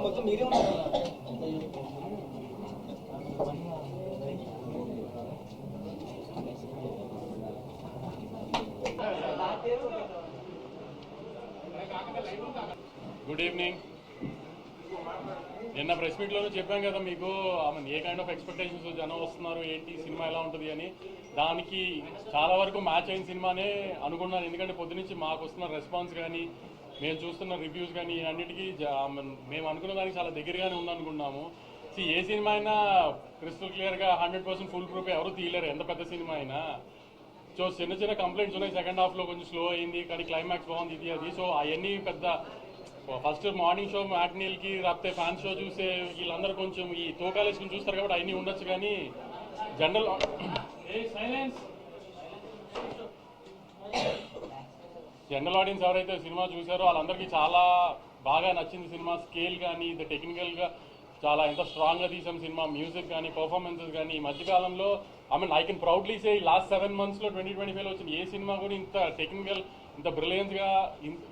మొత్తం మీరే ఉన్నారు. Good evening. నిన్న ప్రెస్ మీట్లోనూ చెప్పాం కదా మీకు ఏ కైండ్ ఆఫ్ ఎక్స్పెక్టేషన్స్ జనం వస్తున్నారు, ఏంటి సినిమా ఎలా ఉంటుంది అని. దానికి చాలా వరకు మ్యాచ్ అయిన సినిమానే అనుకున్నాను. ఎందుకంటే పొద్దునుంచి మాకు వస్తున్న రెస్పాన్స్ కానీ మేము చూస్తున్న రివ్యూస్ కానీ అన్నిటికీ మేము అనుకున్న దానికి చాలా దగ్గరగానే ఉందనుకున్నాము. ఏ సినిమా అయినా క్రిస్టల్ క్లియర్గా 100% ఫుల్ ప్రూఫ్ ఎవరు తీయలేరు, ఎంత పెద్ద సినిమా అయినా. సో చిన్న చిన్న కంప్లైంట్స్ ఉన్నాయి. సెకండ్ హాఫ్లో కొంచెం స్లో అయింది, కానీ క్లైమాక్స్ బాగుంది ఇది అది. సో అవన్నీ పెద్ద ఫస్ట్ మార్నింగ్ షో మ్యాట్నీల్కి రాకపోతే ఫ్యాన్స్ షో చూసే వీళ్ళందరూ కొంచెం ఈ తోకాలు వేసుకుని చూస్తారు కాబట్టి అవన్నీ ఉండొచ్చు. కానీ జనరల్ ఆడియన్స్ ఎవరైతే సినిమా చూసారో వాళ్ళందరికీ చాలా బాగా నచ్చింది సినిమా. స్కేల్ కానీ టెక్నికల్గా చాలా ఎంత స్ట్రాంగ్గా తీసాం సినిమా. మ్యూజిక్ కానీ పర్ఫార్మెన్సెస్ కానీ ఈ మధ్యకాలంలో I can proudly say last 7 monthsలో 2025లో వచ్చిన ఏ సినిమా కూడా ఇంత టెక్నికల్, ఇంత బ్రిలియన్స్గా,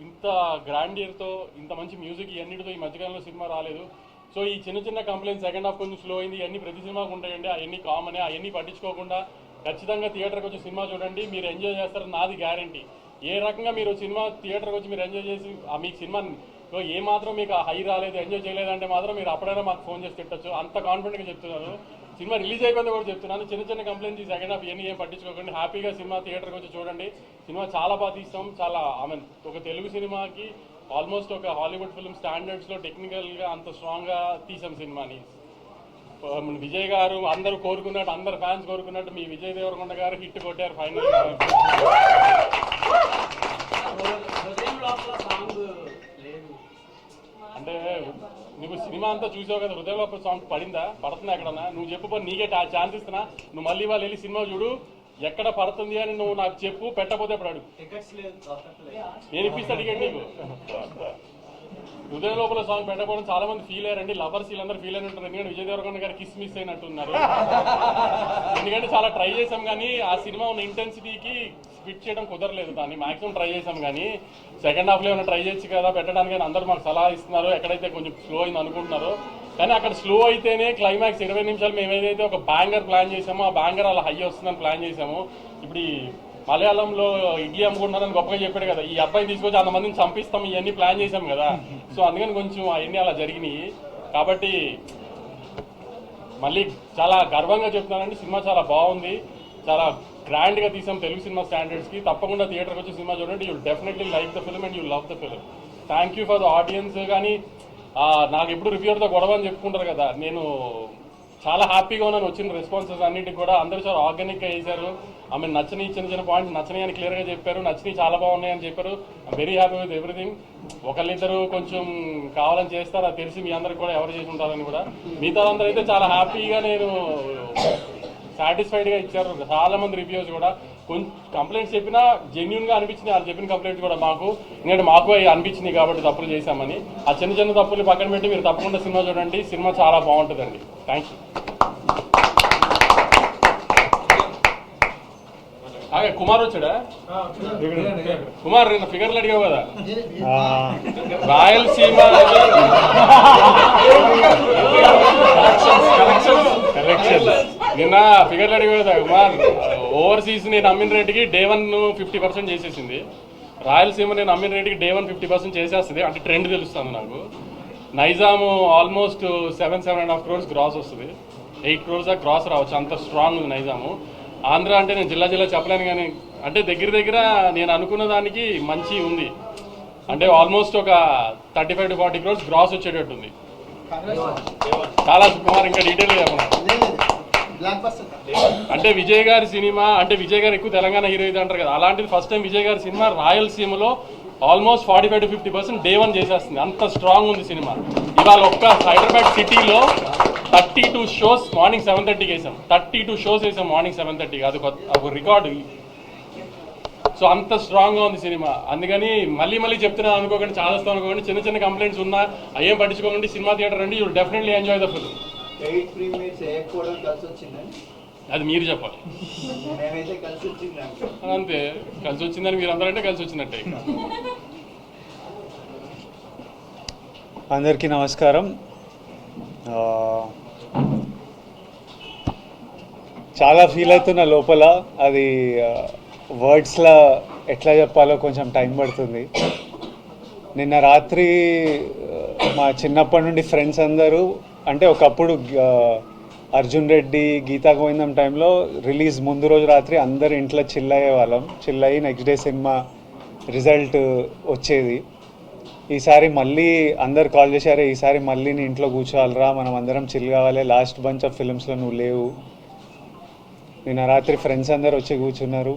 ఇంత గ్రాండియర్తో, ఇంత మంచి మ్యూజిక్ ఇవన్నిటితో ఈ మధ్యకాలంలో సినిమా రాలేదు. సో ఈ చిన్న చిన్న కంప్లైంట్స్ సెకండ్ హాఫ్ కొంచెం స్లో అయింది, ఇవన్నీ ప్రతి సినిమాకు ఉంటాయండి. అవన్నీ కామనే. అవన్నీ పట్టించుకోకుండా ఖచ్చితంగా థియేటర్కి వచ్చి సినిమా చూడండి, మీరు ఎంజాయ్ చేస్తారు, నాది గ్యారంటీ. ఏ రకంగా మీరు సినిమా థియేటర్కి వచ్చి మీరు ఎంజాయ్ చేసి మీకు సినిమా ఏ మాత్రం మీకు హై రాలేదు, ఎంజాయ్ చేయలేదంటే మాత్రం మీరు అప్పుడైనా మాకు ఫోన్ చేసి తిట్టచ్చు. అంత కాన్ఫిడెంట్గా చెప్తున్నాను. సినిమా రిలీజ్ అయిపోయింది కూడా చెప్తున్నాను. చిన్న చిన్న కంప్లైంట్స్ సెకండ్ హాఫ్ ఇవన్నీ ఏం పట్టించుకోకండి. హ్యాపీగా సినిమా థియేటర్కి వచ్చి చూడండి. సినిమా చాలా బాగా తీస్తాం. చాలా ఒక తెలుగు సినిమాకి ఆల్మోస్ట్ ఒక హాలీవుడ్ ఫిల్మ్ స్టాండర్డ్స్లో టెక్నికల్గా అంత స్ట్రాంగ్గా తీసాం సినిమాని. విజయ్ గారు అందరూ కోరుకున్నట్టు, అందరు ఫ్యాన్స్ కోరుకున్నట్టు మీ విజయ్ దేవరకొండ గారు హిట్ కొట్టారు ఫైనల్. అంటే నువ్వు సినిమా అంతా చూసావు కదా, హృదయంలో సాంగ్ పడిందా, పడుతుందా ఎక్కడన్నా? నువ్వు చెప్పు, నీకే ఛాన్స్ ఇస్తున్నా. నువ్వు మళ్ళీ వాళ్ళు వెళ్ళి సినిమా చూడు, ఎక్కడ పడుతుంది అని నువ్వు నాకు చెప్పు. పెట్టకపోతే అప్పుడు అడుగు, నేను ఇప్పిస్తా టికెట్ నీకు. హృదయం లోపల సాంగ్ పెట్టకపోవడం చాలా మంది ఫీల్ అయ్యారండి. లవర్స్ వీళ్ళందరూ ఫీల్ అయిన ఉంటారు. ఎందుకంటే విజయ్ దేవరకొండ గారు కిస్ మిస్ అయినట్టున్నారు. ఎందుకంటే చాలా ట్రై చేసాం కానీ ఆ సినిమా ఉన్న ఇంటెన్సిటీకి ఫిట్ చేయడం కుదరలేదు. దాన్ని మాక్సిమం ట్రై చేసాం కానీ సెకండ్ హాఫ్లో ఏమైనా ట్రై చేయొచ్చు కదా పెట్టడానికి అని అందరూ మాకు సలహా ఇస్తున్నారు. ఎక్కడైతే కొంచెం స్లో అయింది అనుకుంటున్నారో, కానీ అక్కడ స్లో అయితేనే క్లైమాక్స్ 20 నిమిషాలు మేము ఏదైతే ఒక బ్యాంగర్ ప్లాన్ చేసామో ఆ బ్యాంగర్ అలా హై వస్తుందని ప్లాన్ చేసాము. ఇప్పుడు మలయాళంలో ఇడ్లీ అమ్ముకుంటున్నారని గొప్పగా చెప్పాడు కదా, ఈ అబ్బాయిని తీసుకొచ్చి అంతమందిని చంపిస్తాం ఇవన్నీ ప్లాన్ చేసాం కదా. సో అందుకని కొంచెం అవన్నీ అలా జరిగినాయి. కాబట్టి మళ్ళీ చాలా గర్వంగా చెప్తున్నానండి, సినిమా చాలా బాగుంది, చాలా గ్రాండ్గా తీసాం తెలుగు సినిమా స్టాండర్డ్స్కి. తప్పకుండా థియేటర్కి వచ్చి సినిమా చూడండి. You definitely like the film and you love the film. Thank you for the audience. కానీ నాకు ఎప్పుడు రివ్యూర్తో గొడవ అని చెప్పుకుంటారు కదా, నేను చాలా హ్యాపీగా ఉన్నాను. వచ్చిన రెస్పాన్సెస్ అన్నింటికి కూడా అందరూ చాలా ఆర్గానిక్గా చేశారు. నచ్చని చిన్న చిన్న పాయింట్స్ నచ్చని అని క్లియర్గా చెప్పారు, నచ్చని చాలా బాగున్నాయని చెప్పారు. I'm very happy with everything. ఒకళ్ళిద్దరు కొంచెం కావాలని చేస్తారు, అది తెలిసి మీ అందరికి కూడా ఎవరు చేసి ఉంటారని కూడా. మిగతా అందరూ అయితే చాలా హ్యాపీగా నేను సాటిస్ఫైడ్గా ఇచ్చారు. చాలా మంది రివ్యూస్ కూడా కొంచెం కంప్లైంట్స్ చెప్పినా జెన్యున్గా అనిపించింది. వాళ్ళు చెప్పిన కంప్లైంట్స్ కూడా మాకు, ఎందుకంటే మాకు అనిపించింది కాబట్టి తప్పులు చేశామని. ఆ చిన్న చిన్న తప్పులు పక్కన పెట్టి మీరు తప్పకుండా సినిమా చూడండి. సినిమా చాలా బాగుంటుందండి. Thank you. కుమార్ వచ్చాడా? కుమార్ నిన్న ఫిగర్లు అడిగావు కదా, రాయలసీమ నిన్న ఫిగర్లు అడిగావు కదా కుమార్. ఓవర్సీస్ నేను అమ్మిన రేటుకి Day 1 50% చేసేసింది. రాయలసీమ నేను అమ్మిన రేటుకి Day 1 50% చేసేస్తుంది. అంటే ట్రెండ్ తెలుస్తుంది నాకు. నైజాము ఆల్మోస్ట్ 7.5 crores గ్రాస్ వస్తుంది. 8 crores గ్రాస్ రావచ్చు, అంత స్ట్రాంగ్ ఉంది నైజాము. ఆంధ్ర అంటే నేను జిల్లా చెప్పలేను కానీ అంటే దగ్గర నేను అనుకున్న దానికి మంచి ఉంది. అంటే ఆల్మోస్ట్ ఒక 35 to 40 crores గ్రాస్ వచ్చేటట్టు ఉంది. చాలా కుమార్ ఇంకా డీటెయిల్గా చెప్పండి. అంటే విజయ్ గారి సినిమా, అంటే విజయ్ గారు ఎక్కువ తెలంగాణ హీరో ఇది అంటారు కదా, అలాంటిది ఫస్ట్ టైం విజయ్ గారి సినిమా రాయలసీమలో ఆల్మోస్ట్ 45 to 50% Day 1 చేసేస్తుంది. అంత స్ట్రాంగ్ ఉంది సినిమా. ఇవాళ ఒక్క హైదరాబాద్ సిటీలో 32 shows మార్నింగ్ 7:30కి వేసాం. 32 shows వేసాం మార్నింగ్ 7:30కి. అది ఒక రికార్డు. సో అంత స్ట్రాంగ్గా ఉంది సినిమా. అందుకని మళ్ళీ చెప్తున్నాను అనుకోకండి, చాలా అనుకోకండి. చిన్న చిన్న కంప్లైంట్స్ ఉన్నా అయ్యేం పట్టించుకోకండి. సినిమా థియేటర్ రండి, you will definitely enjoy the film. Eight premieres వేయకపోవడం కలిసి వచ్చిందని అది మీరు చెప్పాలి. మేమైతే కలిసి వచ్చింది అంతే, కలిసి వచ్చిందని మీరు అందరంటే కలిసి వచ్చినట్టే. అందరికీ నమస్కారం. చాలా ఫీల్ అవుతున్న లోపల, అది వర్డ్స్లో ఎట్లా చెప్పాలో కొంచెం టైం పడుతుంది. నిన్న రాత్రి మా చిన్నప్పటి నుండి ఫ్రెండ్స్ అందరూ, అంటే ఒకప్పుడు అర్జున్ రెడ్డి, గీతా గోవిందం టైంలో రిలీజ్ ముందు రోజు రాత్రి అందరు ఇంట్లో చిల్ అయ్యే వాళ్ళం. చిల్ అయ్యి నెక్స్ట్ డే సినిమా రిజల్ట్ వచ్చేది. ఈసారి మళ్ళీ అందరు కాల్ చేశారు, ఈసారి మళ్ళీ నీ ఇంట్లో కూర్చోవాలరా, మనం అందరం చిల్ కావాలి, లాస్ట్ బంచ్ ఆఫ్ ఫిల్మ్స్లో నువ్వు లేవు. నిన్న రాత్రి ఫ్రెండ్స్ అందరు వచ్చి కూర్చున్నారు.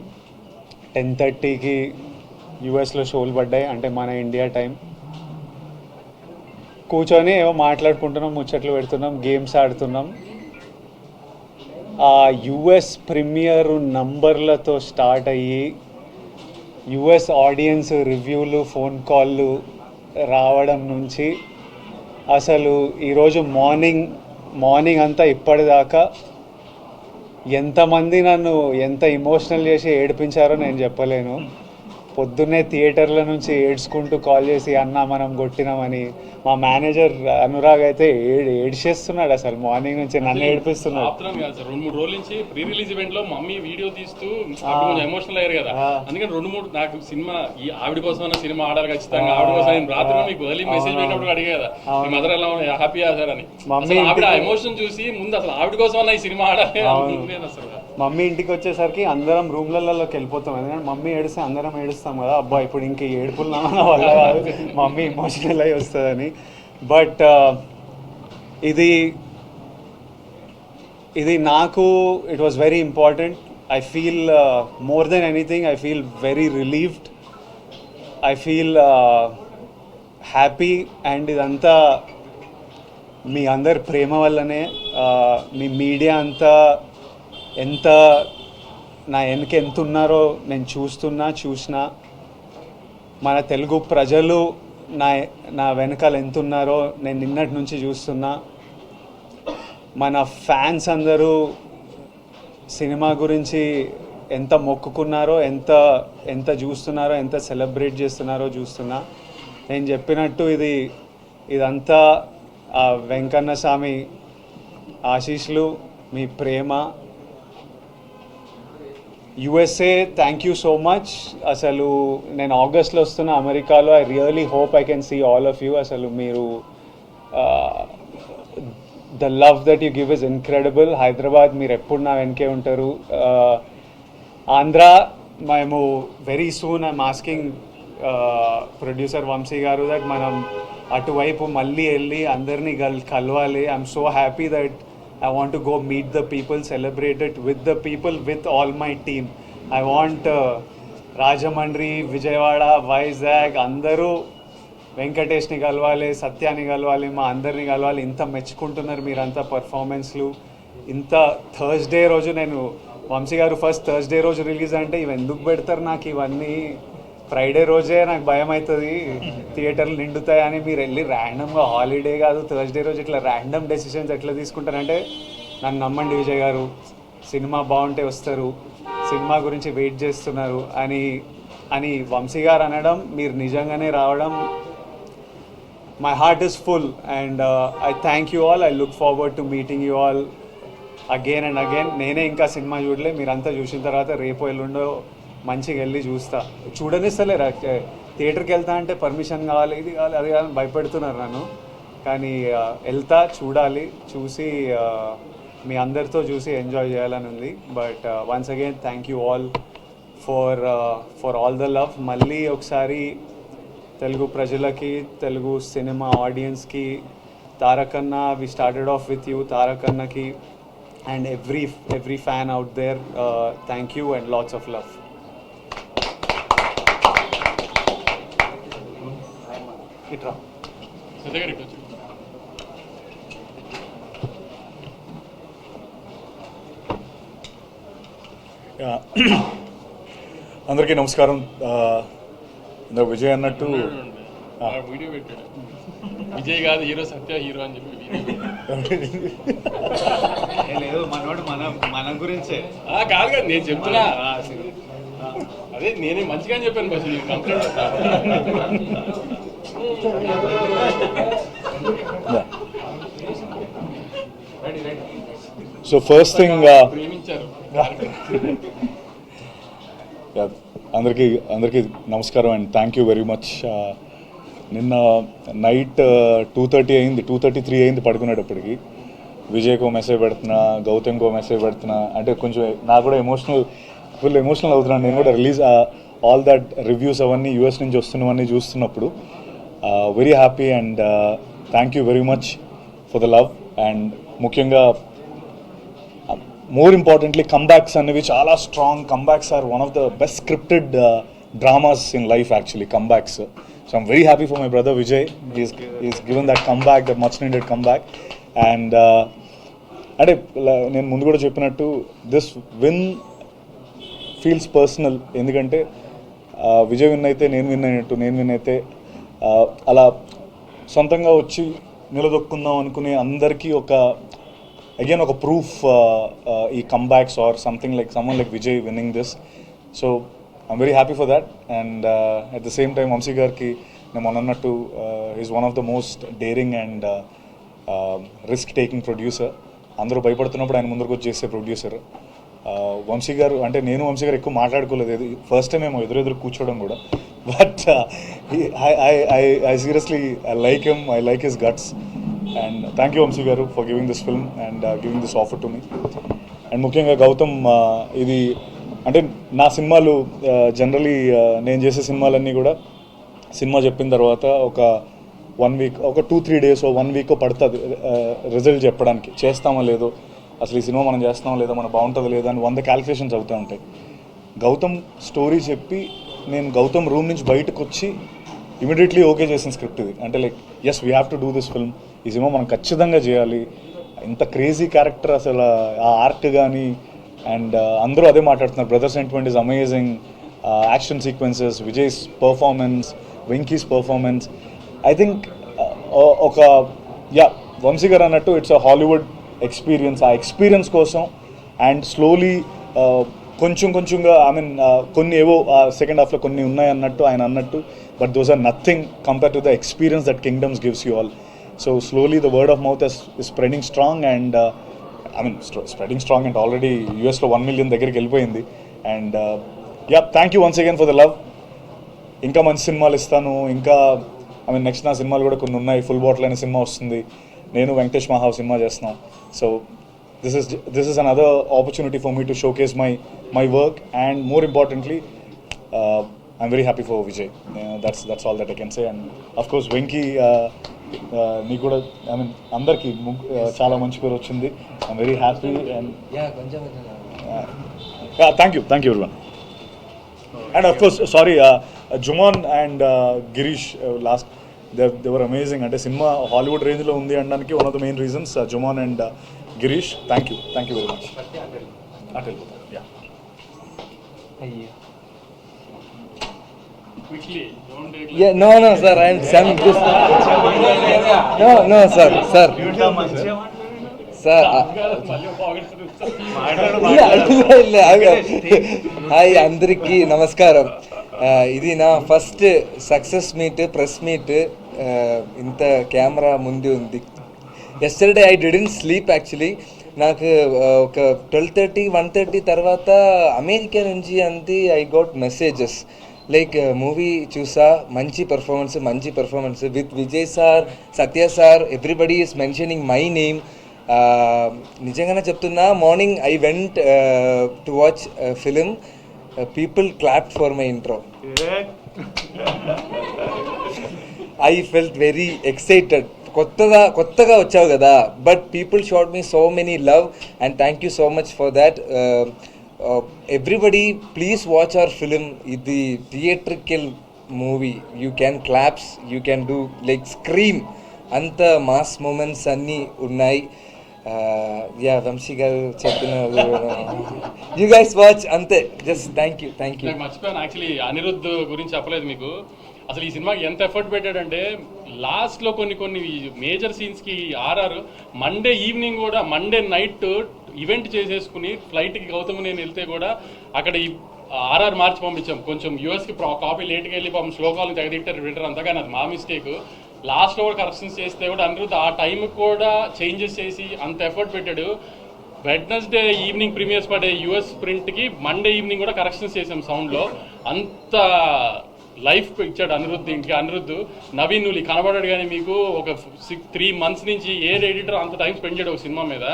10:30కి యూఎస్లో షోలు పడ్డాయి, అంటే మన ఇండియా టైం. కూర్చొని ఏవో మాట్లాడుకుంటున్నాం, ముచ్చట్లు పెడుతున్నాం, గేమ్స్ ఆడుతున్నాం. ఆ యుఎస్ ప్రీమియర్ నంబర్లతో స్టార్ట్ అయ్యి యుఎస్ ఆడియన్స్ రివ్యూలు, ఫోన్ కాళ్ళు రావడం నుంచి అసలు ఈరోజు మార్నింగ్ అంతా ఇప్పటిదాకా ఎంతమంది నన్ను ఎంత ఎమోషనల్ చేసి ఏడిపించారో నేను చెప్పలేను. పొద్దున్నే థియేటర్ల నుంచి ఏడ్చుకుంటూ కాల్ చేసి అన్న మనం కొట్టినామని. మా మేనేజర్ అనురాగ్ అయితే ఏడ్చేస్తున్నాడు, అసలు మార్నింగ్ నుంచి నన్ను ఏడిపిస్తున్నాడు. 2-3 రోజుల నుంచి ప్రీ రిలీజ్ ఈవెంట్ లో మమ్మీ వీడియో తీస్తూ కొంచెం ఎమోషనల్ అయ్యారు కదా, అందుకని 2-3 నాకు సినిమా ఈ ఆవిడ కోసం సినిమా ఆడారు ఖచ్చితంగా, ఆవిడ కోసం రాత్రి మీకు ఎర్లీ మెసేజ్ పెట్టినప్పుడు అడిగే కదా మీ మదర్ ఎలా హ్యాపీ సార్ అని. ఆవిడ ఎమోషన్ చూసి ముందు అసలు ఆవిడ కోసం ఈ సినిమా ఆడాలి అసలు. మమ్మీ ఇంటికి వచ్చేసరికి అందరం రూమ్లలోకి వెళ్ళిపోతాం, ఎందుకంటే మమ్మీ ఏడిస్తే అందరం ఏడుస్తాం కదా, అబ్బా ఇప్పుడు ఇంక ఏడుపులున్నామన్న వల్ల కాదు, మమ్మీ ఎమోషనల్ అయ్యి వస్తుందని. బట్ ఇది నాకు it was very important. I feel more than anything I feel very relieved, I feel happy. And ఇదంతా మీ అందరి ప్రేమ వల్లనే. మీ మీడియా అంతా ఎంత నా వెనక ఎంత ఉన్నారో నేను చూసిన మన తెలుగు ప్రజలు నా వెనకాల ఎంత ఉన్నారో నేను నిన్నటి నుంచి చూస్తున్నా. మన ఫ్యాన్స్ అందరూ సినిమా గురించి ఎంత మొక్కుకున్నారో, ఎంత చూస్తున్నారో, ఎంత సెలబ్రేట్ చేస్తున్నారో చూస్తున్నా. నేను చెప్పినట్టు ఇదంతా ఆ వెంకన్న స్వామి ఆశీస్సులు, మీ ప్రేమ. USA thank you so much. అసలు నేను ఆగస్ట్లో వస్తున్న అమెరికాలో. I really hope I can see all of you. అసలు మీరు the love that you give is incredible. Hyderabad మీరు ఎప్పుడు నా వెనకే ఉంటారు. ఆంధ్ర మేము very soon I'm asking producer Vamsi garu that మనం అటువైపు మళ్ళీ వెళ్ళి అందరినీ కలవాలి. I'm so happy that I want to go meet the people, celebrate it with the people, with all my team. I want Rajamandri, Vijayawada, Vizag, అందరూ వెంకటేష్ని కలవాలి, సత్యాన్ని కలవాలి, మా అందరిని కలవాలి. ఇంత మెచ్చుకుంటున్నారు మీరంతా పర్ఫార్మెన్స్లు. ఇంత థర్స్డే రోజు నేను వంశీ గారు ఫస్ట్ థర్స్డే రోజు రిలీజ్ అంటే ఇవి ఎందుకు పెడతారు నాకు ఇవన్నీ, ఫ్రైడే రోజే నాకు భయం అవుతుంది థియేటర్లు నిండుతాయని. మీరు వెళ్ళి ర్యాండమ్గా హాలిడే కాదు థర్స్డే రోజు ఇట్లా ర్యాండమ్ డెసిషన్స్ ఎట్లా తీసుకుంటారంటే, నన్ను నమ్మండి విజయ్ గారు, సినిమా బాగుంటే వస్తారు, సినిమా గురించి వెయిట్ చేస్తున్నారు అని వంశీ గారు అనడం, మీరు నిజంగానే రావడం, my heart is full. And I thank you all. I look forward to meeting you all again and again. నేనే ఇంకా సినిమా చూడలే, మీరంతా చూసిన తర్వాత రేపు ఎల్లుండో మంచిగా వెళ్ళి చూడనిస్తలేరు. థియేటర్కి వెళ్తా అంటే పర్మిషన్ కావాలి, ఇది కావాలి, అది కావాలి భయపెడుతున్నారు నన్ను. కానీ వెళ్తా, చూసి మీ అందరితో చూసి ఎంజాయ్ చేయాలని ఉంది. But once again thank you all for all the love. మళ్ళీ ఒకసారి తెలుగు ప్రజలకి, తెలుగు సినిమా ఆడియన్స్కి, Tarakanna, we started off with you, తారకన్నకి and every fan out there, thank you and lots of love. ఇట్రా అందరికీ నమస్కారం. ఇందాక విజయ్ అన్నట్టు వీడియో పెట్టాడు, విజయ్ కాదు హీరో, సత్య హీరో అని చెప్పి లేదు మనోడు మన గురించే కాదు కదా నేను చెప్తున్నా. అదే నేనే మంచిగా చెప్పాను బస్ కంప్లైంట్. సో ఫస్ట్ థింగ్ ప్రేమించారు. అందరికీ నమస్కారం and thank you very much. నిన్న నైట్ 2:30 అయింది, 2:33 అయింది పడుకునేటప్పటికి. విజయ్కో మెసేజ్ పెడుతున్నా, గౌతమ్కో మెసేజ్ పెడుతున్నా, అంటే కొంచెం నాకు కూడా ఫుల్ ఎమోషనల్ అవుతున్నాను. నేను కూడా రిలీజ్ ఆల్ దట్ రివ్యూస్ అవన్నీ యూఎస్ నుంచి వస్తున్నవన్నీ చూస్తున్నప్పుడు very happy and thank you very much for the love. And ముఖ్యంగా మోర్ ఇంపార్టెంట్లీ కంబ్యాక్స్ అనేవి చాలా strong. Comebacks are one of the best scripted dramas in life actually, comebacks. So I'm very happy for my brother Vijay. Is given that comeback, that much needed comeback. And అంటే నేను ముందు కూడా చెప్పినట్టు this win feels personal. ఎందుకంటే Vijay win అయితే నేను win అయినట్టు, నేను విన్ అయితే అలా సొంతంగా వచ్చి నిలదొక్కుందాం అనుకునే అందరికీ అగైన్ ఒక ప్రూఫ్ ఈ comebacks are something like summon like Vijay winning this. So I'm very happy for that. And at the same time Vamshi గారికి నేను మొన్నట్టు is one of the most daring and risk taking producer. అందరూ భయపడుతున్నప్పుడు ఆయన ముందరకు వచ్చి చేసే ప్రొడ్యూసర్. వంశీ గారు అంటే నేను వంశీ గారు ఎక్కువ మాట్లాడుకోలేదు, ఫస్ట్ టైం మేము ఎదురెదురు కూర్చోవడం కూడా. But I seriously I like him, I like his guts. And thank you Vamshi గారు for giving this film and giving this offer to me. And ముఖ్యంగా గౌతమ్, ఇది అంటే నా సినిమాలు జనరలీ నేను చేసే సినిమాలన్నీ కూడా సినిమా చెప్పిన తర్వాత ఒక 1 వీక్, ఒక 2-3 days, 1 week పడుతుంది రిజల్ట్ చెప్పడానికి. చేస్తామో లేదో, అసలు ఈ సినిమా మనం చేస్తామో లేదో, మనం బాగుంటుందో లేదో అని 100 క్యాలిక్యులేషన్స్ అవుతూ ఉంటాయి. గౌతమ్ స్టోరీ చెప్పి నేను గౌతమ్ రూమ్ నుంచి బయటకు వచ్చి ఇమీడియట్లీ ఓకే చేసిన స్క్రిప్ట్ ఇది. అంటే like as we have to do this film, ఈ సినిమా మనం ఖచ్చితంగా చేయాలి. ఇంత క్రేజీ క్యారెక్టర్, అసలు ఆ ఆర్ట్ కానీ, అండ్ అందరూ అదే మాట్లాడుతున్నారు. Brother sentiment is amazing, action sequences, Vijay's performance, Venky's performance. I think Vamsi garu అన్నట్టు ఇట్స్ అ హాలీవుడ్ ఎక్స్పీరియన్స్. ఆ ఎక్స్పీరియన్స్ కోసం అండ్ స్లోలీ కొంచెంగా ఐ మీన్ కొన్ని ఏవో సెకండ్ హాఫ్లో కొన్ని ఉన్నాయి అన్నట్టు ఆయన అన్నట్టు, but those are nothing compare to the experience that Kingdom's gives you all. So slowly the word of mouth is spreading strong and I mean spreading strong and already యూఎస్లో 1 million దగ్గరికి వెళ్ళిపోయింది. And thank you once again for the love. ఇంకా మంచి సినిమాలు ఇస్తాను. ఇంకా I mean next నా సినిమాలు కూడా కొన్ని ఉన్నాయి. ఫుల్ బాటిల్ అనే సినిమా వస్తుంది, నేను వెంకటేష్ మహావ్ సినిమా చేస్తున్నాం. So this is another opportunity for me to showcase my work, and more importantly I'm very happy for Vijay. That's all that I can say. And of course Venki, నీ కూడా I mean అందరికీ చాలా మంచి పేరు వచ్చింది. I'm very happy and thank you everyone. And of course sorry, Juman and Girish, last they were amazing. అంటే cinema Hollywood రేంజ్లో ఉంది అనడానికి one of the main reasons Juman and Girish. Thank you very much. Quickly, don't take Yeah, no, sir. I am Sam. No, sir. Hi అందరికీ నమస్కారం. ఇది నా first success meet, press meet. ఇంత camera ముందు ఉంది. Yesterday I didn't sleep actually. నాకు ఒక 12:30, 1:30 తర్వాత అమెరికా నుంచి అంతే I got messages like movie చూసా, మంచి performance with Vijay sir, Satya sir, everybody is mentioning my name. నిజంగానే చెప్తున్నా, morning I went to watch film, people clapped for my intro. I felt very excited. కొత్తగా వచ్చావు కదా, but people showed me so many love and thank you so much for that. Everybody please watch our film. ఇది theatrical movie. You can claps, you can do like scream, అంత mass moments అన్నీ ఉన్నాయి. వంశీ గారు చెప్పిన you guys watch అంతే. Just thank you. మర్చిపోయాను actually, Anirudh గురించి చెప్పలేదు మీకు. అసలు ఈ సినిమాకి ఎంత ఎఫర్ట్ పెట్టాడంటే లాస్ట్లో కొన్ని మేజర్ సీన్స్కి ఆర్ఆర్ మండే ఈవినింగ్ కూడా మండే నైట్ ఈవెంట్ చేసేసుకుని ఫ్లైట్కి గౌతమ్ నేను వెళ్తే కూడా అక్కడ ఈ ఆర్ఆర్ మార్చి పంపించాం. కొంచెం యూఎస్కి కాపీ లేట్కి వెళ్ళి పాపం శ్లోకాలను తెగదిట్టారు ట్విట్టర్ అంతా, కానీ అది మా మిస్టేక్. లాస్ట్లో కూడా కరెక్షన్స్ చేస్తే కూడా అనిరుద్ధ్ ఆ టైంకి కూడా చేంజెస్ చేసి అంత ఎఫర్ట్ పెట్టాడు. వెడ్నెస్డే ఈవినింగ్ ప్రీమియర్స్ పడే యూఎస్ ప్రింట్కి మండే ఈవినింగ్ కూడా కరెక్షన్స్ చేసాం సౌండ్లో. అంత లైఫ్ ఇచ్చాడు అనిరుద్ధ్. ఇంటికి అనిరుద్ధ్ నవీన్ నువ్వు కనబడాడు, కానీ మీకు ఒక 3 months నుంచి ఏ ఎడిటర్ అంత టైం స్పెండ్ చేయడు ఒక సినిమా మీద.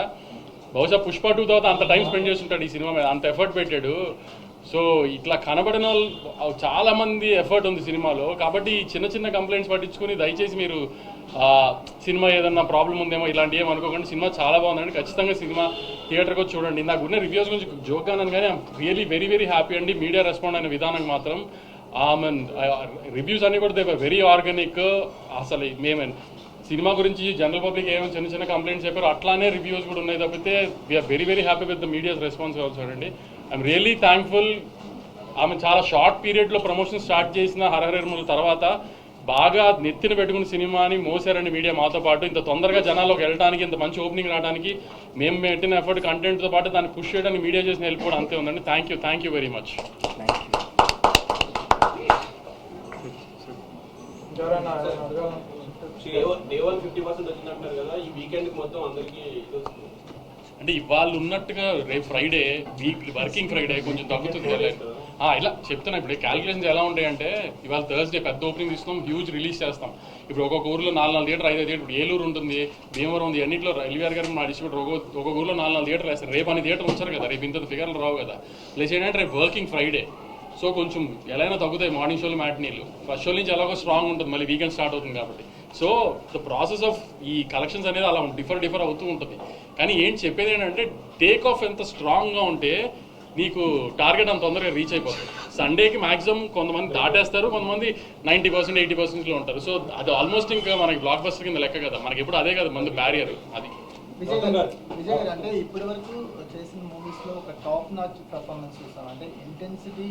బహుశా పుష్ప 2 తర్వాత అంత టైం స్పెండ్ చేస్తుంటాడు ఈ సినిమా మీద, అంత ఎఫర్ట్ పెట్టాడు. సో ఇట్లా కనబడిన వాళ్ళు చాలామంది ఎఫర్ట్ ఉంది సినిమాలో. కాబట్టి చిన్న చిన్న కంప్లైంట్స్ పట్టించుకుని దయచేసి మీరు సినిమా ఏదన్నా ప్రాబ్లం ఉందేమో ఇలాంటి ఏం అనుకోకండి. సినిమా చాలా బాగుందండి, ఖచ్చితంగా సినిమా థియేటర్కి వచ్చి చూడండి. నాకు ఉన్న రివ్యూస్ గురించి జోక్ అన్నాను, కానీ I'm really very very happy అండి. మీడియా రెస్పాండ్ అయిన విధానం మాత్రం రివ్యూస్ అన్నీ కూడా దే వర్ వెరీ ఆర్గానిక్. అసలు మేము సినిమా గురించి జనరల్ పబ్లిక్ ఏమైనా చిన్న చిన్న కంప్లైంట్స్ చెప్పారు అట్లానే రివ్యూస్ కూడా ఉన్నాయి తప్పితే we are very very happy with the media's response also అండి. I'm really thankful. ఆమె చాలా షార్ట్ పీరియడ్లో ప్రమోషన్ స్టార్ట్ చేసిన హరహరముల తర్వాత బాగా నెత్తిన పెట్టుకున్న సినిమాని మోసారండి మీడియా మాతో పాటు. ఇంత తొందరగా జనాల్లోకి వెళ్ళడానికి, ఇంత మంచి ఓపెనింగ్ రావడానికి మేము పెట్టిన ఎఫర్ట్ కంటెంట్తో పాటు దాన్ని పుష్ చేయడానికి మీడియా చేసిన హెల్ప్ కూడా అంతే ఉందండి. Thank you very much. అంటే ఇవాళ ఉన్నట్టుగా రేపు ఫ్రైడే వర్కింగ్ ఫ్రైడే కొంచెం తగ్గుతుంది. ఇలా చెప్తున్నా, ఇప్పుడు క్యాలిక్యులేషన్స్ ఎలా ఉంటాయంటే ఇవాళ థర్స్డే పెద్ద ఓపెనింగ్ తీసుకున్నాం, హ్యూజ్ రిలీజ్ చేస్తాం. ఇప్పుడు ఒక్కొక్క ఊర్లో 4 థియేటర్ 5 థియేటర్, ఇప్పుడు ఏలూరు ఉంటుంది, భీమవరం ఉంది, అన్నింటిలో ఎల్వీఆర్ గారు మా డిస్ట్రిబ్యూటర్ ఒక్కొక్క ఊర్లో 4 థియేటర్లు వేస్తారు. రేపు అన్ని థియేటర్లు వచ్చారు కదా, రేపు ఇంత ఫిగర్లు రావు కదా. ప్లస్ ఏంటంటే రేపు వర్కింగ్ ఫ్రైడే, సో కొంచెం ఎలా అయినా తగ్గుతాయి మార్నింగ్ షోలు మ్యాట్నీలు. ఫస్ట్ షో నుంచి ఎలాగో స్ట్రాంగ్ ఉంటుంది, మళ్ళీ వీకెండ్ స్టార్ట్ అవుతుంది కాబట్టి. సో ద ప్రాసెస్ ఆఫ్ ఈ కలెక్షన్స్ అనేది అలా డిఫర్ అవుతూ ఉంటుంది. కానీ ఏంటి చెప్పేది ఏంటంటే టేక్ ఆఫ్ ఎంత స్ట్రాంగ్గా ఉంటే నీకు టార్గెట్ అంత తొందరగా రీచ్ అయిపోతుంది. సండేకి మాక్సిమం కొంతమంది దాటేస్తారు, కొంతమంది 90% 80%లో ఉంటారు. సో అది ఆల్మోస్ట్ ఇంకా మనకి బ్లాక్ బస్టర్ కింద లెక్క కదా, మనకి ఎప్పుడు అదే కదా మంది బ్యారియర్. అది విజయ్ గారు అంటే ఇప్పటి వరకు చేసిన మూవీస్లో ఒక టాప్ నాచ్ పర్ఫార్మెన్స్ చూస్తాం. అంటే ఇంటెన్సిటీ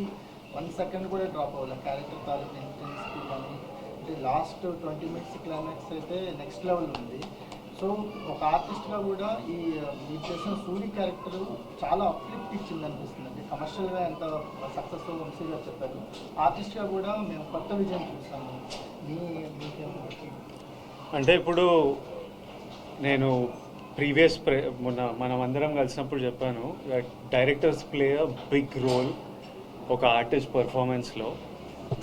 1 second కూడా డ్రాప్ అవ్వాలి, క్యారెక్టర్ తాలూకు ఇంటెన్సిటీ కానీ. అంటే లాస్ట్ 20 minutes క్లైమాక్స్ అయితే నెక్స్ట్ లెవెల్ ఉంది. సో ఒక ఆర్టిస్ట్గా కూడా మీరు చేసిన సూరి క్యారెక్టర్ చాలా అప్లిఫ్ట్ ఇచ్చింది అనిపిస్తుంది. అంటే కమర్షియల్గా ఎంత సక్సెస్ఫుల్ వంశీ గారు చెప్పారు, ఆర్టిస్ట్గా కూడా మేము కొత్త విజయం చూస్తాము. అంటే ఇప్పుడు నేను ప్రీవియస్ మనం అందరం కలిసినప్పుడు చెప్పాను, directors play a big role ఒక ఆర్టిస్ట్ పర్ఫార్మెన్స్లో.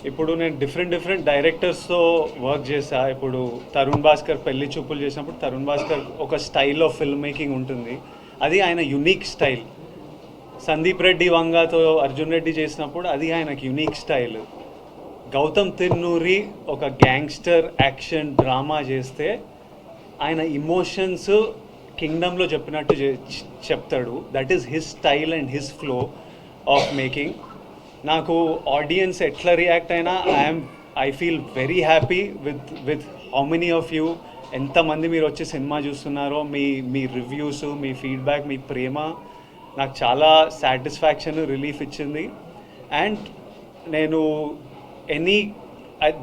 ఇప్పుడు నేను డిఫరెంట్ డైరెక్టర్స్తో వర్క్ చేశా. ఇప్పుడు తరుణ్ భాస్కర్ పెళ్లి చూపులు చేసినప్పుడు తరుణ్ భాస్కర్ ఒక స్టైల్ ఆఫ్ ఫిల్మ్ మేకింగ్ ఉంటుంది, అది ఆయన యునిక్ స్టైల్. సందీప్ రెడ్డి వంగాతో అర్జున్ రెడ్డి చేసినప్పుడు అది ఆయనకి యునిక్ స్టైల్. గౌతమ్ తిన్నూరి ఒక గ్యాంగ్స్టర్ యాక్షన్ డ్రామా చేస్తే ఆయన ఇమోషన్స్ కింగ్డమ్లో చెప్పినట్టు చెప్తాడు. That is his style and his flow of making. నాకు ఆడియన్స్ ఎట్లా రియాక్ట్ అయినా I feel very happy with how many of you, ఎంతమంది మీరు వచ్చి సినిమా చూస్తున్నారో, మీ రివ్యూస్, మీ ఫీడ్బ్యాక్, మీ ప్రేమ నాకు చాలా సాటిస్ఫాక్షన్, రిలీఫ్ ఇచ్చింది. అండ్ నేను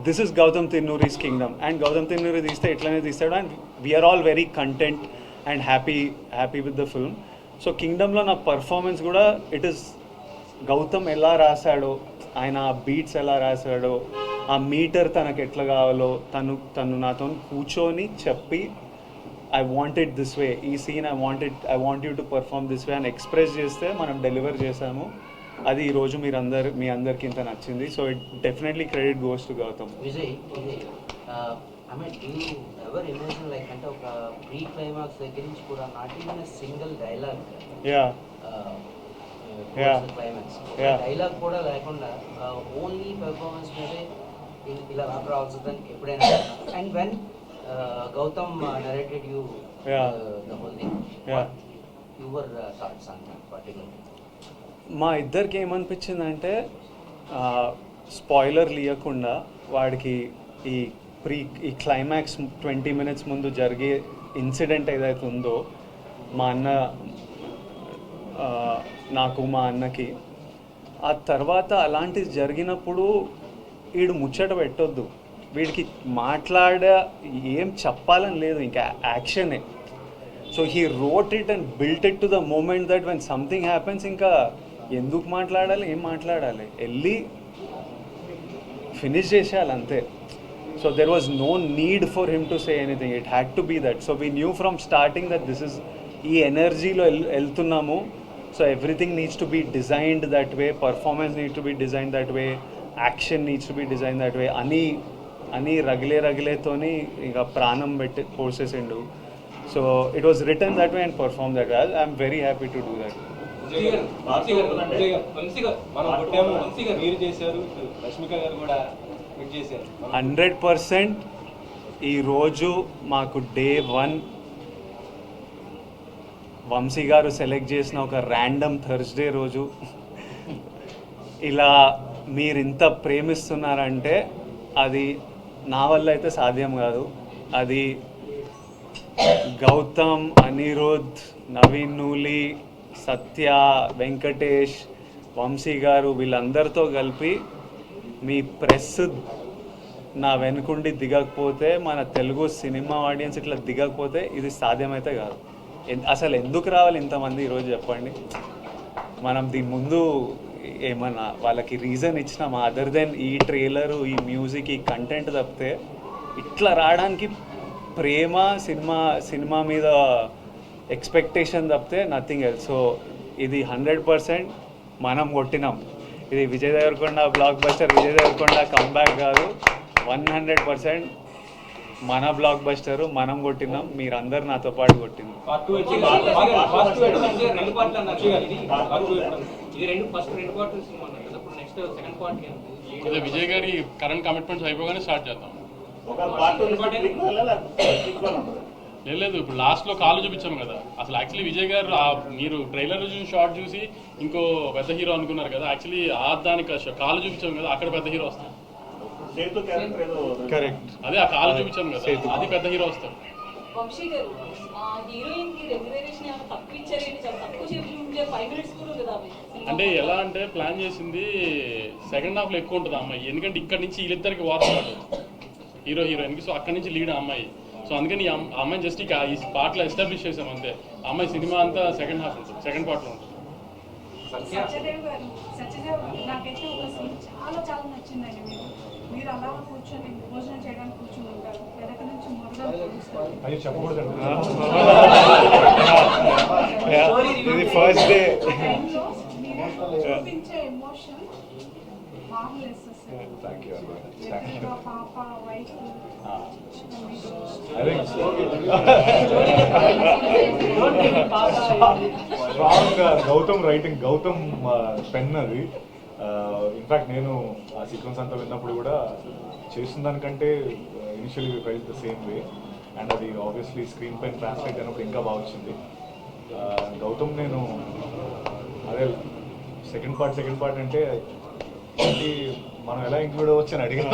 this is Gautam Tinnanuri's Kingdom, and Gautam Tinnanuri తీస్తే ఎట్లనే తీస్తాడు. And we are all very content and happy with the film. So కింగ్డమ్లో నా పర్ఫార్మెన్స్ కూడా ఇట్ ఈస్ గౌతమ్ ఎలా రాశాడో, ఆయన ఆ బీట్స్ ఎలా రాశాడో, ఆ మీటర్ తనకు ఎట్లా కావాలో తను నాతో కూర్చొని చెప్పి I want it this way, ఈ scene I want you to perform this way అని ఎక్స్ప్రెస్ చేస్తే మనం డెలివర్ చేసాము. అది ఈరోజు మీ అందరికి ఇంత నచ్చింది. So it definitely credit goes to Gautam. Vijay, I mean, do you ever imagine like అంటే ఒక ప్రీ క్లైమాక్స్ దగ్గర నుంచి కూడా not even a single dialogue, climax dialogue కూడా లేకుండా ఓన్లీ పెర్ఫార్మెన్స్ మీదే ఇలా రావాల్సిందని ఎప్పుడైనా? And when Gautam narrated you the whole thing, your thoughts on that particular? మా ఇద్దరికి ఏమనిపించిందంటే స్పాయిలర్ ఇవ్వకుండా వాడికి ఈ క్లైమాక్స్ 20 minutes ముందు జరిగే ఇన్సిడెంట్ ఏదైతే ఉందో నాకు మా అన్నకి, ఆ తర్వాత అలాంటిది జరిగినప్పుడు వీడు ముచ్చట పెట్టొద్దు, వీడికి ఏం చెప్పాలని లేదు, ఇంకా యాక్షనే. So he wrote it and built it to the moment that when something happens ఇంకా ఎందుకు మాట్లాడాలి, ఏం మాట్లాడాలి, వెళ్ళి ఫినిష్ చేసేయాలి అంతే. So there was no need for him to say anything, it had to be that. So we knew from starting that this is ఈ ఎనర్జీలో వెళ్తున్నాము. So everything needs to be designed that way, performance needs to be design that way, action needs to be design that way అని రగిలేతోని ఇక ప్రాణం పెట్టి పోసేసిండు. So it was written that way and perform that way. I'm very happy to do that. 100% ఈరోజు మాకు day 1 Vamsi గారు select చేసిన ఒక ర్యాండమ్ థర్స్డే రోజు ఇలా మీరు ఇంత ప్రేమిస్తున్నారంటే అది నా వల్ల అయితే సాధ్యం కాదు. అది గౌతమ్, అనిరుద్, నవీన్ నూలి, సత్య, వెంకటేష్, వంశీ గారు వీళ్ళందరితో కలిపి మీ ప్రెస్ నా వెనుకుండి దిగకపోతే, మన తెలుగు సినిమా ఆడియన్స్ ఇట్లా దిగకపోతే ఇది సాధ్యమైతే కాదు. అసలు ఎందుకు రావాలి ఇంతమంది ఈరోజు చెప్పండి. మనం దీని ముందు ఏమన్నా వాళ్ళకి రీజన్ ఇచ్చినామా అదర్ దెన్ ఈ ట్రైలరు, ఈ మ్యూజిక్, ఈ కంటెంట్ తప్పితే ఇట్లా రావడానికి ప్రేమ, సినిమా మీద ఎక్స్పెక్టేషన్ తప్పితే నథింగ్ ఎల్స్. సో ఇది 100% మనం కొట్టినాం. ఇది Vijay Devarakonda blockbuster, Vijay Devarakonda comeback కాదు, 100% మన బ్లాక్ బస్టరు, మనం కొట్టినాం, మీరందరు నాతో పాటు కొట్టింది. అదే విజయ్ గారి కరెంట్ కమిట్మెంట్స్ అయిపోగానే స్టార్ట్ చేద్దాం. లేదు ఇప్పుడు లాస్ట్లో కాళ్ళు చూపించాం కదా. అసలు యాక్చువల్లీ విజయ్ గారు మీరు ట్రైలర్ చూసి షార్ట్ చూసి ఇంకో పెద్ద హీరో అనుకున్నారు కదా. యాక్చువల్లీ దానికి కాళ్ళు చూపించాం కదా, అక్కడ పెద్ద హీరో వస్తాం. కరెక్ట్, అదే ఆ కాళ్ళు చూపించాం కదా, అది పెద్ద హీరో వస్తాం. వంశీ గారు హీరోయిన్ కి రెగ్యులరేషన్ ఏమైనా తక్కువ ఇచ్చారేంటి? చాలా తక్కువ చూపించే 5 minutes కూడా కదా. అంటే ఎలా అంటే ప్లాన్ చేసింది సెకండ్ హాఫ్లో ఎక్కువ ఉంటుంది అమ్మాయి. ఎందుకంటే ఇక్కడ నుంచి వీళ్ళిద్దరికి వాడుతున్నాడు హీరో హీరోయిన్కి. సో అక్కడి నుంచి లీడ్ అమ్మాయి. సో అందుకని ఆ అమ్మాయిని జస్ట్ ఇక ఈ పార్ట్లో ఎస్టాబ్లిష్ చేసాం అంతే. అమ్మాయి సినిమా అంతా సెకండ్ హాఫ్ ఉంటుంది, సెకండ్ పార్ట్లో ఉంటుంది. సత్యదేవ్ గారు నాకైతే ఒక సీన్ చాలా చాలా నచ్చిందండి. మీరు అలా కూర్చొని భోజనం చేయడానికి కూర్చొని ఉంటారు, వెనక నుంచి ఇది ఫస్ట్ డే చూపించే ఎమోషన్ మార్వెలస్. పాప wife strong Gautam writing, Gautam pen అది. ఇన్ఫ్యాక్ట్ నేను ఆ సీక్వెన్స్ అంతా విన్నప్పుడు కూడా చేసిన దానికంటే initially felt the same way. And అది ఆబ్వియస్లీ స్క్రీన్ పైన ట్రాన్స్లేట్ అయినప్పుడు ఇంకా బాగా వచ్చింది. గౌతమ్ నేను అదే సెకండ్ పార్ట్ అంటే మనం ఎలా ఇంక్లూడ్ అవ్వచ్చు అని అడిగాను.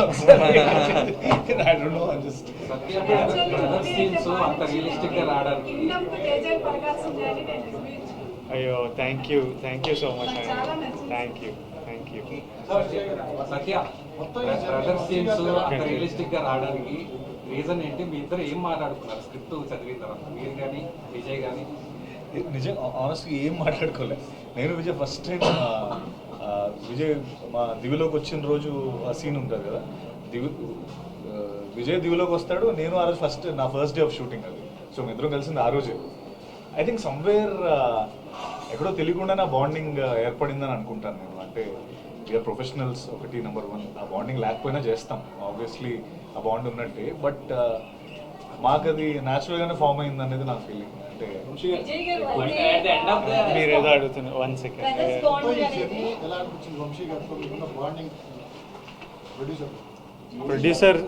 అయ్యో థ్యాంక్ యూ సో మచ్ అండి. Thank you. Satya brother scenes అంత రియలిస్టిక్ గా రావడానికి రీజన్ ఏంటి? మీ ఇద్దరు ఏం మాట్లాడుకున్నారు స్క్రిప్ట్ చదివిన తర్వాత, మీరు కానీ విజయ్ కానీ? నిజం ఆనెస్ట్గా ఏం మాట్లాడుకోలేదు. నేను విజయ్ ఫస్ట్ టైం విజయ్ మా దివిలోకి వచ్చిన రోజు ఆ సీన్ ఉంటుంది కదా, విజయ్ దివిలోకి వస్తాడు, నేను ఆ రోజు నా ఫస్ట్ డే ఆఫ్ షూటింగ్ అది. సో మీ ఇద్దరం కలిసింది ఆ రోజే. ఐ థింక్ సమ్వేర్ ఎక్కడో తెలియకుండా నా బాండింగ్ ఏర్పడిందని అనుకుంటాను నేను. అంటే వీఆర్ ప్రొఫెషనల్స్ ఒకటి, నెంబర్ 1. ఆ బాండింగ్ లేకపోయినా చేస్తాం ఆబ్వియస్లీ, ఆ బాండ్ ఉన్నట్టే. బట్ మాకు అది న్యాచురల్గానే ఫామ్ అయింది అనేది నా ఫీలింగ్. అంటే మీరు ఏదో అడుగుతున్నారు. 1 second. ప్రొడ్యూసర్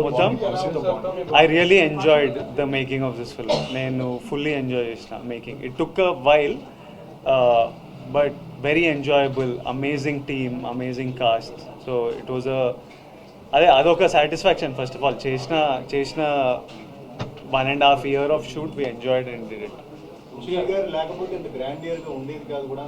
మొత్తం I really enjoyed the making of this film. నేను ఫుల్లీ ఎంజాయ్ చేసిన making. It took a while but very enjoyable. Amazing team, amazing cast. So it was అదొక సాటిస్ఫాక్షన్. ఫస్ట్ ఆఫ్ ఆల్ చేసిన 1.5 year of shoot we enjoyed and did it. Garu లేకపోతే ఇంత grand ఇయర్గా ఉండేది కాదు కూడా.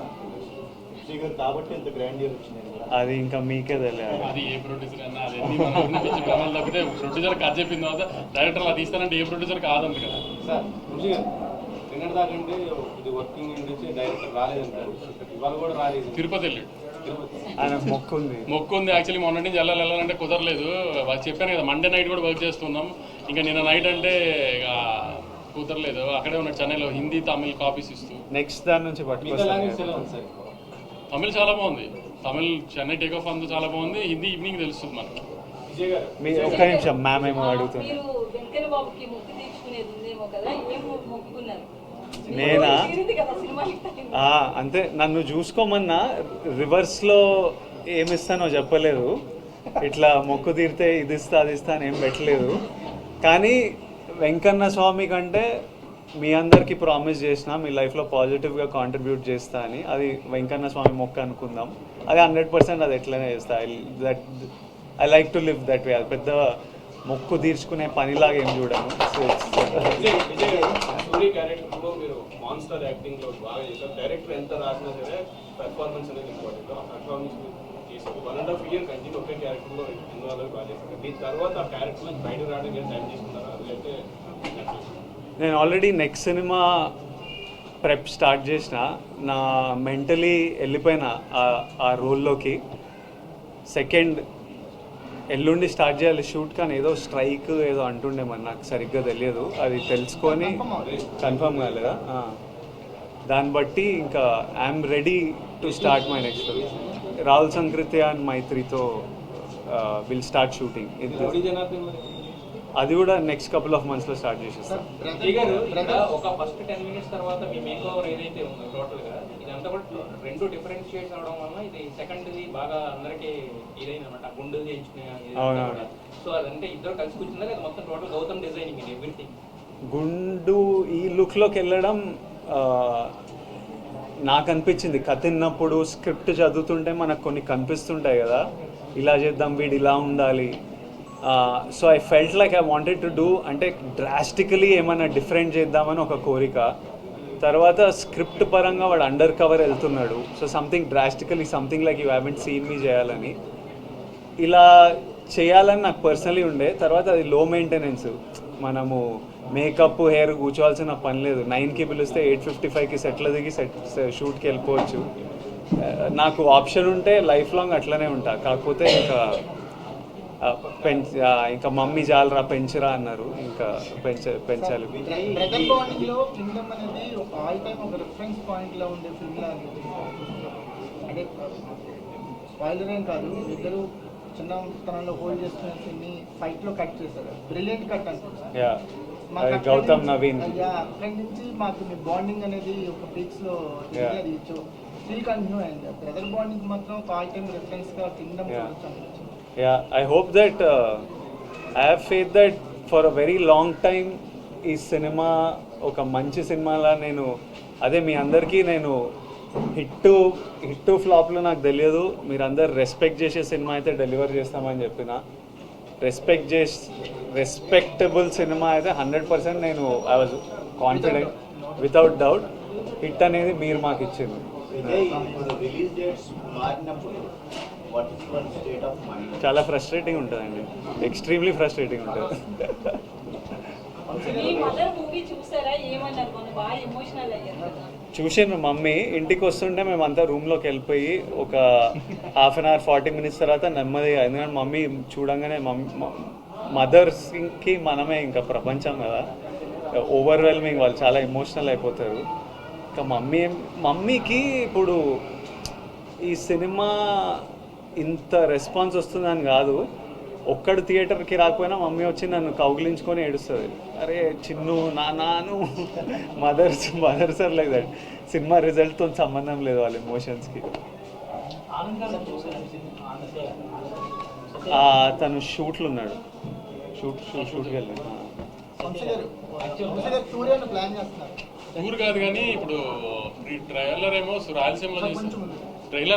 గారు కాబట్టి ఇంత గ్రాండ్ ఇయర్ వచ్చింది కూడా. అది ఇంకా మీకే తెలియాలి. అది ఏ ప్రొడ్యూసర్ అన్నా అది ఎన్ని మన ఊరిని పిచ్చి భ్రమలు తప్పితే ప్రొడ్యూసర్ కథ చెప్పిన తర్వాత డైరెక్టర్ అలా తీస్తానంటే ఏ ప్రొడ్యూసర్ కాదంట కదా. సార్ నిన్నటి దాకంటే ఇది వర్కింగ్ నుంచి డైరెక్టర్ రాలేదంటారు, ఇవాళ కూడా రాలేదు. తిరుపతి వెళ్ళాడు. ఆయన మొక్కు ఉంది. మొక్కు ఉంది యాక్చువల్లీ. మొన్న నుంచి వెళ్ళాలంటే కుదరలేదు. చెప్పాను కదా మండే నైట్ కూడా వర్క్ చేస్తున్నాం. ఇంకా నిన్న నైట్ అంటే ఇక కుదరలేదు. అక్కడే ఉన్నాడు చెన్నైలో హిందీ తమిళ్ కాపీస్ ఇస్తూ. నెక్స్ట్ దాని నుంచి పట్టుకొస్తాను. తమిళ్ చాలా బాగుంది. తమిళ్ చెన్నై టేక్ ఆఫ్ అంతా చాలా బాగుంది. హిందీ ఈవినింగ్ తెలుస్తుంది మనకి. మీ ఒక్క నిమిషం మ్యామ్ ఏమో అడుగుతుంది. మీరు వెంకయ్య బాబుకి మొక్కు తీర్చుకునేది ఉందేమో కదా, ఏం మొక్కుకున్నారు? నేనా? తీరింది కదా సినిమా హిట్ అయింది. అంతే, నన్ను చూసుకోమన్నా రివర్స్లో ఏమిస్తానో చెప్పలేదు. ఇట్లా మొక్కు తీరితే ఇది ఇస్తా అది ఇస్తా అని ఏం పెట్టలేదు. కానీ వెంకన్న స్వామి కంటే మీ అందరికీ ప్రామిస్ చేసిన మీ లైఫ్లో పాజిటివ్గా కాంట్రిబ్యూట్ చేస్తా అని. అది వెంకన్న స్వామి మొక్క అనుకుందాం. అది 100% అది ఎట్లనే చేస్తా. I like to live that way. అది పెద్ద మొక్కు తీర్చుకునే పనిలాగా ఏం చూడను. స్టోరీ క్యారెక్టర్లో మీరు మాన్స్టర్ యాక్టింగ్లో బాగా చేశారు. డైరెక్టర్ ఎంత రాసినా సరే పెర్ఫార్మెన్స్ అనేది ఇంపార్టెంట్. ఆ పెర్ఫార్మెన్స్ చేసి 1.5 year కంటిన్యూ ఒకే క్యారెక్టర్లో ఇన్వాల్వ్ బాగా చేశారు. దీని తర్వాత ఆ క్యారెక్టర్ నుంచి బయట రావడానికి టైం తీసుకున్నారు. అదైతే నేను already next cinema prep start చేసిన. నా మెంటలీ వెళ్ళిపోయిన ఆ రోల్లోకి. సెకండ్ ఎల్లుండి స్టార్ట్ చేయాలి షూట్, కానీ ఏదో స్ట్రైక్ ఏదో అంటుండే మరి నాకు సరిగ్గా తెలియదు. అది తెలుసుకొని కన్ఫర్మ్ కాలేదా, దాన్ని బట్టి ఇంకా I'm ready to start my next film. Rahul Sankrityan and మైత్రితో విల్ స్టార్ట్ షూటింగ్. అది కూడా నెక్స్ట్ కపుల్ ఆఫ్ మంత్స్లో స్టార్ట్ చేసేస్తాం. ఒక ఫస్ట్ 10 minutes తర్వాత మీ మేక్ ఓవర్ ఏదైతే ఉందో టోటల్గా ఇదంతా కూడా 2 డిఫరెంట్ షేడ్స్ అవడం వల్ల ఇది సెకండ్ది బాగా అందరికీ ఇదైందన్నమాట. గుండు చేయించుకునే. సో అదంటే ఇద్దరు కలిసి కూర్చున్నారు కదా, మొత్తం టోటల్ గౌతమ్ డిజైనింగ్ ఇది ఎవ్రీథింగ్. గుండు ఈ లుక్లోకి వెళ్ళడం నాకు అనిపించింది. కథ విన్నప్పుడు స్క్రిప్ట్ చదువుతుంటే మనకు కొన్ని కనిపిస్తుంటాయి కదా, ఇలా చేద్దాం, వీడు ఇలా ఉండాలి. So I felt like I wanted to do, అంటే డ్రాస్టికలీ ఏమైనా డిఫరెంట్ చేద్దామని ఒక కోరిక. తర్వాత స్క్రిప్ట్ పరంగా వాడు అండర్ కవర్ వెళ్తున్నాడు. So something drastically, something like you haven't seen me చేయాలని, ఇలా చేయాలని నాకు పర్సనలీ ఉండే. తర్వాత అది లో మెయింటెనెన్స్. మనము మేకప్ హెయిర్ కూర్చోవాల్సిన పని లేదు. 9కి పిలిస్తే 8:55కి సెట్లు దిగి షూట్కి వెళ్ళిపోవచ్చు. నాకు ఆప్షన్ ఉంటే లైఫ్ లాంగ్ అట్లనే ఉంటా. కాకపోతే ఇంకా మమ్మీ జాలరా పెంచరా అన్నారు, ఇంకా పెంచాలి. బ్రదర్ బాండింగ్ లో కింగ్డమ్ అనేది ఒక ఆల్ టైమ్ ఒక రిఫరెన్స్ పాయింట్ లో ఉండే ఫిల్మ్ లా అంటే స్పాయిలర్ ఏం కాదు, ఇద్దరు చిన్నతనంలో హోల్డ్ చేసుకునే సీన్ని ఫైట్ లో కట్ చేశారు. బ్రిలియంట్ కట్ అనుకుంటా. గౌతమ్ నవీన్ అక్కడి నుంచి మాకు మీ బాండింగ్ అనేది ఒక పీక్స్ లో అది స్టిల్ కంటిన్యూ అయింది. బ్రదర్ బాండింగ్ మాత్రం ఒక ఆల్ టైమ్ రిఫరెన్స్ గా కింగ్డమ్ చూడొచ్చు. Yeah, I hope that I have faith that for a very long time ఈ సినిమా ఒక మంచి సినిమాలా నేను అదే మీ అందరికీ నేను హిట్ ఫ్లాప్లో నాకు తెలియదు. మీరందరు రెస్పెక్ట్ చేసే సినిమా అయితే డెలివర్ చేస్తామని చెప్పిన. రెస్పెక్టబుల్ సినిమా అయితే 100% నేను I was confident without doubt. Hit అనేది మీరు మాకు ఇచ్చింది. చాలా ఫ్రస్ట్రేటింగ్ ఉంటుందండి, ఎక్స్ట్రీమ్లీ ఫ్రస్ట్రేటింగ్ ఉంటుంది. చూసాను మమ్మీ ఇంటికి వస్తుంటే మేమంతా రూమ్లోకి వెళ్ళిపోయి ఒక 1/2 hour 40 minutes తర్వాత నెమ్మదిగా, ఎందుకంటే మమ్మీ చూడంగానే మదర్స్కి మనమే ఇంకా ప్రపంచం కదా, ఓవర్వెల్మింగ్, వాళ్ళు చాలా ఎమోషనల్ అయిపోతారు. ఇంకా మమ్మీకి ఇప్పుడు ఈ సినిమా ఇంత రెస్పాన్స్ వస్తుందని కాదు, ఒక్కడు థియేటర్కి రాకపోయినా మమ్మీ వచ్చి నన్ను కౌగిలించుకొని ఏడుస్తుంది. అరే చిన్ను నాను మదర్స్ ఆర్ లైక్ దట్. సినిమా రిజల్ట్తో సంబంధం లేదు వాళ్ళ ఎమోషన్స్కి. తను షూట్లు ఉన్నాడు, షూట్కి వెళ్ళాడు. టూర్ కాదు కానీ ఇప్పుడు ఈ ట్రైలర్ ఏమో రాయలసీమలో చేసాం,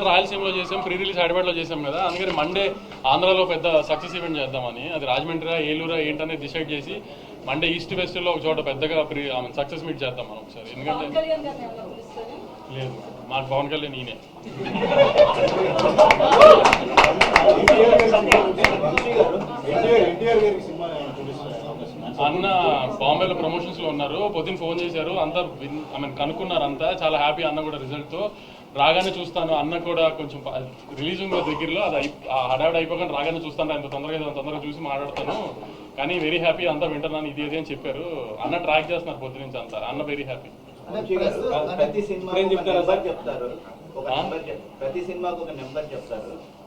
రాయలసీమలో చేసాం, ప్రీ రిలీజ్ హైదరాబాద్లో చేసాం కదా. అందుకని మండే ఆంధ్రాలో పెద్ద సక్సెస్ ఈవెంట్ చేద్దామని, అది రాజమండ్రి ఏలూరా ఏంటనేది డిసైడ్ చేసి మండే ఈస్ట్ వెస్ట్లో ఒక చోట పెద్దగా సక్సెస్ మీట్ చేద్దాం మనం ఒకసారి. ఎందుకంటే లేదు మాకు పవన్ కళ్యాణ్ ఈయనే. అన్న బాంబేలో ప్రమోషన్స్ లో ఉన్నారు, పొద్దున్న ఫోన్ చేశారు, అంతా కనుక్కున్నారు, అంతా చాలా హ్యాపీ. అన్న కూడా రిజల్ట్ తో రాగానే చూస్తాను, అన్న కూడా కొంచెం రిలీజింగ్ దగ్గరలో అది ఆ హడావిడి అయిపోకుండా రాగానే చూస్తాను, అంత తొందరగా చూసి మాట్లాడతాను, కానీ వెరీ హ్యాపీ, అంతా వింటున్నాను, ఇది అని చెప్పారు. అన్న ట్రాక్ చేస్తున్నారు పొద్దు నుంచి అంతా, అన్న వెరీ హ్యాపీ.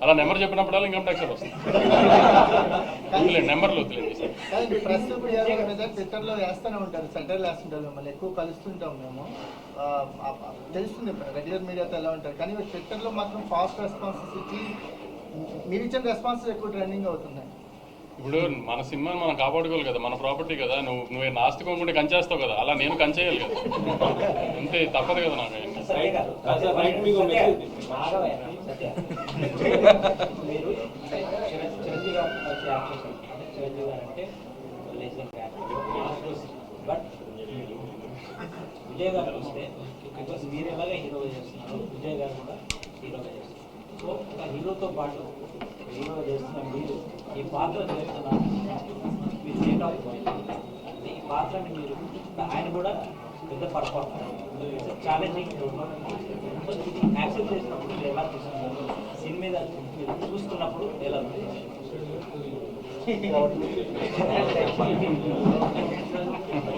అలా నెంబర్ చెప్పినప్పుడల్లా ఇన్కమ్ ట్యాక్స్ వస్తుంది. నెంబర్లు వద్దులేదు. ట్విట్టర్ లో వేస్తూనే ఉంటారు, సెంటర్లు వేస్తుంటారు, మిమ్మల్ని ఎక్కువ కలుస్తుంటాం మేము, తెలుస్తుంది రెగ్యులర్ మీడియాతో ఎలా ఉంటారు, కానీ ట్విట్టర్ లో మాత్రం ఫాస్ట్ రెస్పాన్సెస్ ఇచ్చి మీరు ఇచ్చిన రెస్పాన్సెస్ ఎక్కువ ట్రెండింగ్ అవుతున్నాయి. ఇప్పుడు మన సినిమాని మనం కాపాడుకోవాలి కదా, మన ప్రాపర్టీ కదా, నువ్వు నాస్తికోకుండా కంచేస్తావు కదా, అలా నేను కంచేయాలి కదా, అంతే, తప్పదు కదా నాకు. బట్ విజయ్ గారు వస్తే బికాస్ మీరు ఎలాగ హీరోగా చేస్తున్నారు, విజయ్ గారు కూడా హీరోగా చేస్తున్నారు. సో ఒక హీరోతో పాటు హీరోగా చేస్తున్న మీరు ఈ పాత్ర చేస్తున్నారు, మీ స్టేట్ ఆఫ్ ఈ పాత్రని మీరు, ఆయన కూడా పెద్ద పర్ఫార్మర్, ఛాలెంజింగ్. సో ఇది యాక్సెప్ట్ చేసినప్పుడు మీరు ఎలా చూస్తున్నారు, సినిమా మీద మీరు చూస్తున్నప్పుడు ఎలా ఉంది?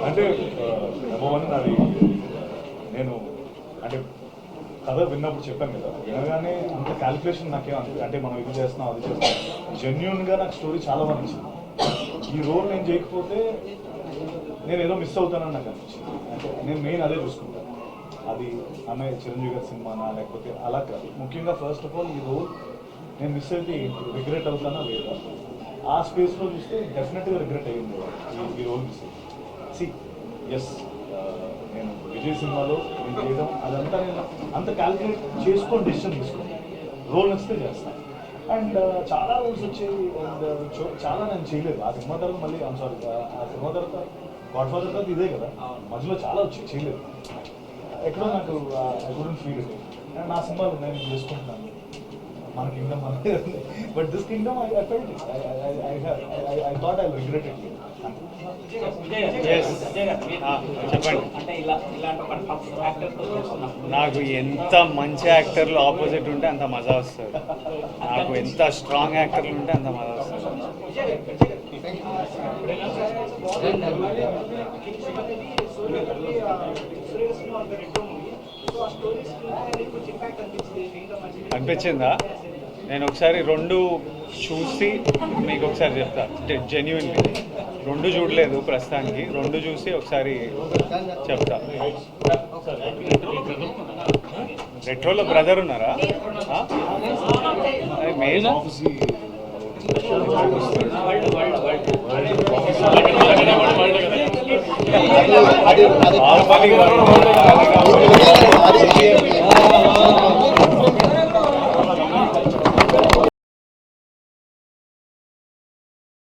అంటే నెంబర్ 1 అది నేను అంటే కథ విన్నప్పుడు చెప్పాను కదా, వినగానే అంత క్యాలిక్యులేషన్ నాకేం అంటే మనం ఇది చేస్తున్నాం అది చేస్తున్నాం, జెన్యున్గా నాకు స్టోరీ చాలా బాగా నచ్చింది. ఈ రోల్ నేను చేయకపోతే నేను ఏదో మిస్ అవుతానని నాకు అనిపించింది. అంటే నేను మెయిన్ అదే చూసుకుంటాను, అది అన్నయ్య చిరంజీవి గారి సినిమానా లేకపోతే అలా కాదు. ముఖ్యంగా ఫస్ట్ ఆఫ్ ఆల్ ఈ రోల్ నేను మిస్ అయితే రిగ్రెట్ అవుతానా లేదా, ఆ స్పేస్లో చూస్తే డెఫినెట్గా రిగ్రెట్ అయ్యింది ఈ రోల్ మిస్ అయ్యింది. సి ఎస్, నేను విజయ్ సినిమాలో నేను చేయడం అదంతా నేను అంత క్యాల్కులేట్ చేసుకొని డెసిషన్ తీసుకున్నాను, రోల్ నచ్చితే చేస్తాను. అండ్ చాలా రోల్స్ వచ్చాయి, అండ్ చాలా నేను చేయలేదు ఆ సినిమా తర్వాత. మళ్ళీ సారీ, ఆ సినిమా తర్వాత గాడ్ ఫాదర్ తర్వాత ఇదే కదా, మధ్యలో చాలా వచ్చి చేయలేదు. ఎక్కడో నాకు I couldn't feel it. And నా సినిమాలు నేను చేసుకుంటున్నాను, మన కింగ్డమ్ మనదే, but this Kingdom I felt it, I thought I regret it. నాకు ఎంత మంచి యాక్టర్లు ఆపోజిట్ ఉంటే అంత మజా వస్తుంది, నాకు ఎంత స్ట్రాంగ్ యాక్టర్లు ఉంటే అంత మజా వస్తుంది. అనిపించిందా? నేను ఒకసారి 2 చూసి మీకు ఒకసారి చెప్తా, జెన్యున్లీ 2 చూడలేదు ప్రస్తుతానికి, 2 చూసి ఒకసారి చెప్తా. రెట్రోలో బ్రదర్ ఉన్నారా? మెయిన్ అది